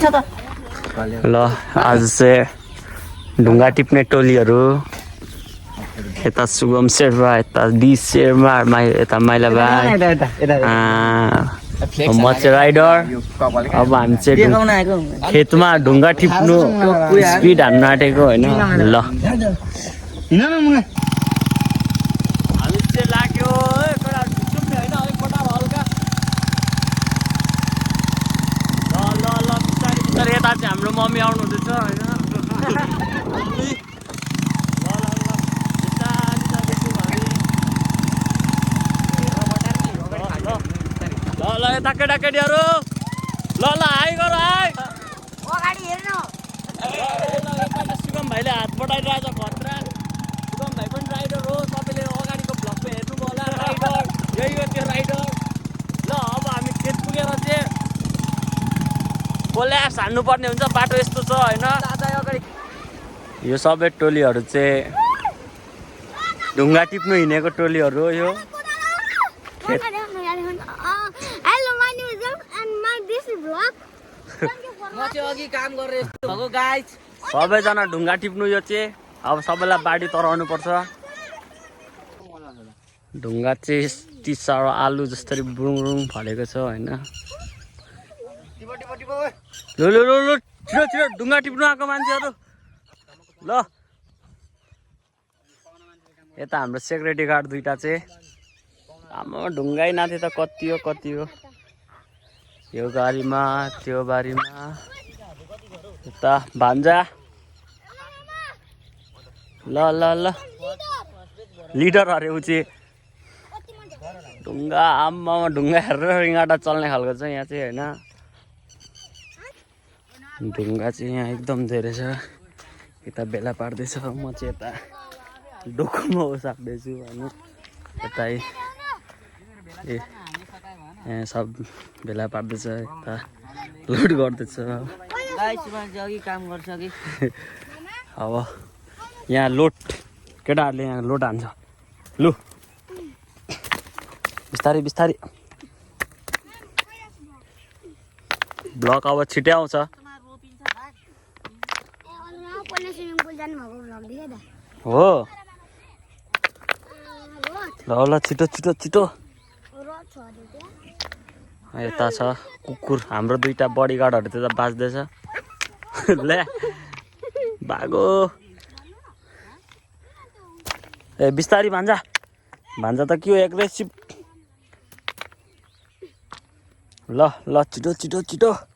ल आज चाहिँ ढुङ्गा टिप्ने टोलीहरू यता शुभम शेर्पा यता डी शेर्पा यता माइला भाइ म चाहिँ राइडर अब हामी चाहिँ खेतमा ढुङ्गा टिप्नु स्पिड हान्नु आँटेको होइन ल हामी चाहिँ लाग्यो यता चाहिँ हाम्रो मम्मी आउनु हुँदैछ होइन ल यता केटाकेटीहरू ल हाई गर हाई शुभम भाइले हात बढाइरहेछ खतरा शुभम भाइ पनि राइडर हो तपाईँले अगाडिको भ्लगमा हेर्नुभयो होला राइडर यही हो त्यो राइडर ल अब हामी खेत पुगेर चाहिँ कोल्याप्स हान्नुपर्ने हुन्छ बाटो यस्तो छ होइन यो सबै टोलीहरू चाहिँ ढुङ्गा टिप्नु हिँडेको टोलीहरू हो यो सबैजना ढुङ्गा टिप्नु यो चाहिँ अब सबैलाई बाढी तराउनु पर्छ ढुङ्गा चाहिँ यति साह्रो आलु जस्तरी बुरुङ फलेको छ होइन लु लु लु लु छिटो छिटो ढुङ्गा टिप्नु आएको मान्छेहरू ल यता हाम्रो सेक्युरिटी गार्ड दुईटा चाहिँ आमा ढुङ्गै नाथे त कति हो यो गाडीमा त्यो बारीमा यता भान्जा ल ल ल लिडर अरे ऊ चाहिँ ढुङ्गा आम्मा ढुङ्गा हेरेर रिङ्गाटा चल्ने खालको छ यहाँ चाहिँ होइन ढुङ्गा चाहिँ यहाँ एकदम धेरै छ यता बेला पार्दैछ म चाहिँ यता डोकोमा ओसाक्दैछु होइन यता यहाँ सब बेला पार्दैछ यता लोड गर्दैछ अब यहाँ लोड केटाहरूले यहाँ लोड हान्छ लु बिस्तारै बिस्तारै ब्लक अब छिटै आउँछ हो ल ल छिटो छिटो छिटो यता छ कुकुर हाम्रो दुईटा बडीगार्डहरू त्यता बाँच्दैछ ले भागो ए बिस्तारी भान्जा त के हो एग्रेसिभ ल ल छिटो छिटो छिटो